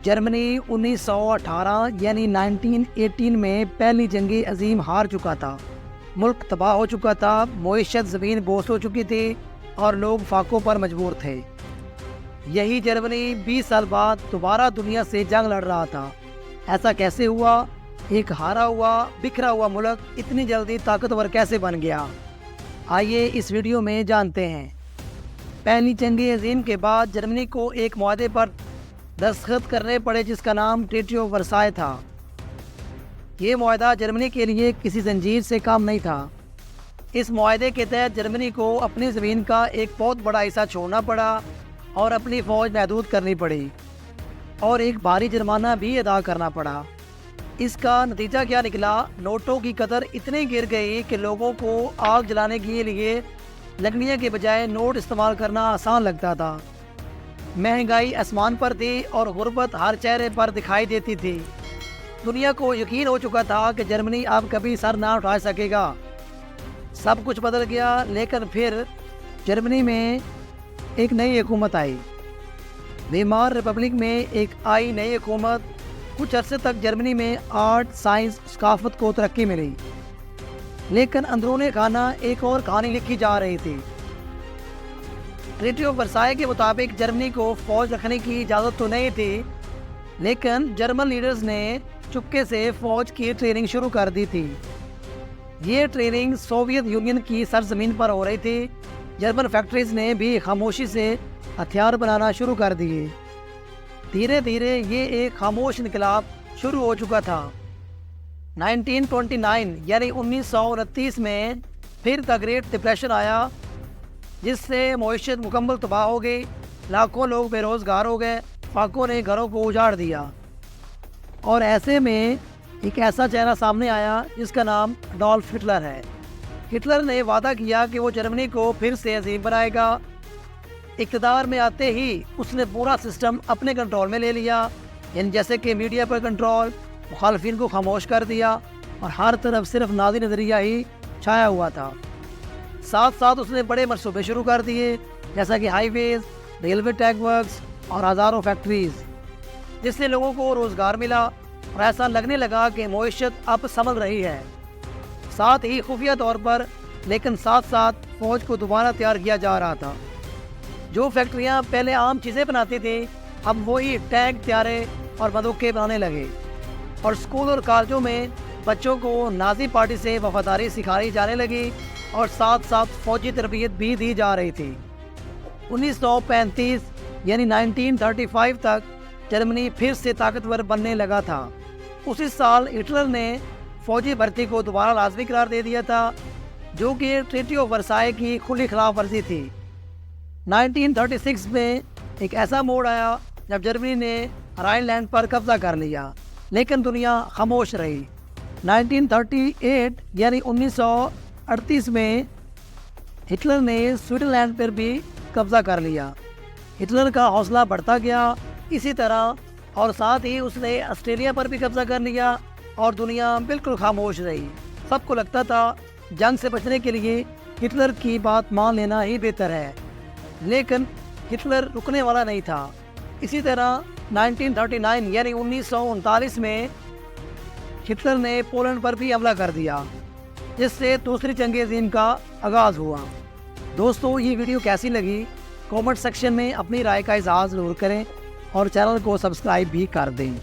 Germany 1918 यानी 1918 में पहली जंग अजीम हार चुका था। मुल्क तबाह हो चुका था, मईशत ज़मीन बोस हो चुकी थी और लोग फाकों पर मजबूर थे। यही जर्मनी 20 साल बाद दोबारा दुनिया से जंग लड़ रहा था। ऐसा कैसे हुआ? एक हारा हुआ, बिखरा हुआ मुल्क इतनी जल्दी ताकतवर कैसे बन गया? आइए इस वीडियो में जानते हैं। पहली जंग अजीम के बाद जर्मनी को एक मुआहदे पर दस्तखत करने पड़े जिसका नाम ट्रीटी ऑफ वर्साय था। ये मुआहदा जर्मनी के लिए किसी जंजीर से काम नहीं था। इस मुआहदे के तहत जर्मनी को अपनी ज़मीन का एक बहुत बड़ा हिस्सा छोड़ना पड़ा और अपनी फ़ौज महदूद करनी पड़ी और एक भारी जुर्माना भी अदा करना पड़ा। इसका नतीजा क्या निकला? नोटों की कदर इतनी गिर गई कि लोगों को आग जलाने के लिए लकड़ियों के बजाय नोट इस्तेमाल करना आसान लगता था। महंगाई आसमान पर थी और गुर्बत हर चेहरे पर दिखाई देती थी। दुनिया को यकीन हो चुका था कि जर्मनी अब कभी सर ना उठा सकेगा। सब कुछ बदल गया, लेकिन फिर जर्मनी में एक नई हुकूमत आई। वीमार रिपब्लिक में एक आई नई हुकूमत। कुछ अरसे तक जर्मनी में आर्ट, साइंस, सकाफत को तरक्की मिली, लेकिन अंदरूनी खाना एक और कहानी लिखी जा रही थी। ट्रीटी ऑफ वर्साय के मुताबिक जर्मनी को फौज रखने की इजाज़त तो नहीं थी, लेकिन जर्मन लीडर्स ने चुपके से फौज की ट्रेनिंग शुरू कर दी थी। ये ट्रेनिंग सोवियत यूनियन की सरजमीन पर हो रही थी। जर्मन फैक्ट्रीज ने भी खामोशी से हथियार बनाना शुरू कर दिए। धीरे धीरे ये एक खामोश इनकलाब शुरू हो चुका था। 1929 यानी 1929 में फिर द ग्रेट डिप्रेशन आया, जिससे मईशत मुकम्मल तबाह हो गई। लाखों लोग बेरोज़गार हो गए, फाकों ने घरों को उजाड़ दिया और ऐसे में एक ऐसा चेहरा सामने आया जिसका नाम अडोल्फ हिटलर है। हिटलर ने वादा किया कि वो जर्मनी को फिर से अजीम बनाएगा। इक़्तिदार में आते ही उसने पूरा सिस्टम अपने कंट्रोल में ले लिया, यानी जैसे कि मीडिया पर कंट्रोल, मुखालफिन को खामोश कर दिया और हर तरफ सिर्फ नाज़ी नज़रिया ही छाया हुआ था। साथ साथ उसने बड़े मंसूबे शुरू कर दिए, जैसा कि हाईवेज, रेलवे टैग वर्क्स और हज़ारों फैक्ट्रीज़, जिससे लोगों को रोज़गार मिला और ऐसा लगने लगा कि मईशत अब संभल रही है। साथ ही खुफिया तौर पर, लेकिन साथ साथ फौज को दोबारा तैयार किया जा रहा था। जो फैक्ट्रियां पहले आम चीज़ें बनाती थी, अब वही टैंक, त्यारे और बंदूकें बनाने लगे और स्कूल और कॉलेजों में बच्चों को नाजी पार्टी से वफादारी सिखाई जाने लगी और साथ साथ फौजी तरबियत भी दी जा रही थी। 1935 यानी 1935 तक जर्मनी फिर से ताकतवर बनने लगा था। उसी साल हिटलर ने फौजी भर्ती को दोबारा लाजमी करार दे दिया था, जो कि ट्रीटी ऑफ वर्साय की खुली खिलाफ वर्जी थी। 1936 में एक ऐसा मोड़ आया जब जर्मनी ने राइनलैंड पर कब्जा कर लिया, लेकिन दुनिया खामोश रही। 1938 यानी 1938 में हिटलर ने स्विट्ज़रलैंड पर भी कब्जा कर लिया। हिटलर का हौसला बढ़ता गया इसी तरह, और साथ ही उसने ऑस्ट्रेलिया पर भी कब्जा कर लिया और दुनिया बिल्कुल खामोश रही। सबको लगता था जंग से बचने के लिए हिटलर की बात मान लेना ही बेहतर है, लेकिन हिटलर रुकने वाला नहीं था। इसी तरह 1939 यानी 1939 में हिटलर ने पोलैंड पर भी हमला कर दिया, जिससे दूसरी जंग अज़ीम का आगाज़ हुआ। दोस्तों, ये वीडियो कैसी लगी कमेंट सेक्शन में अपनी राय का इज़हार ज़रूर करें और चैनल को सब्सक्राइब भी कर दें।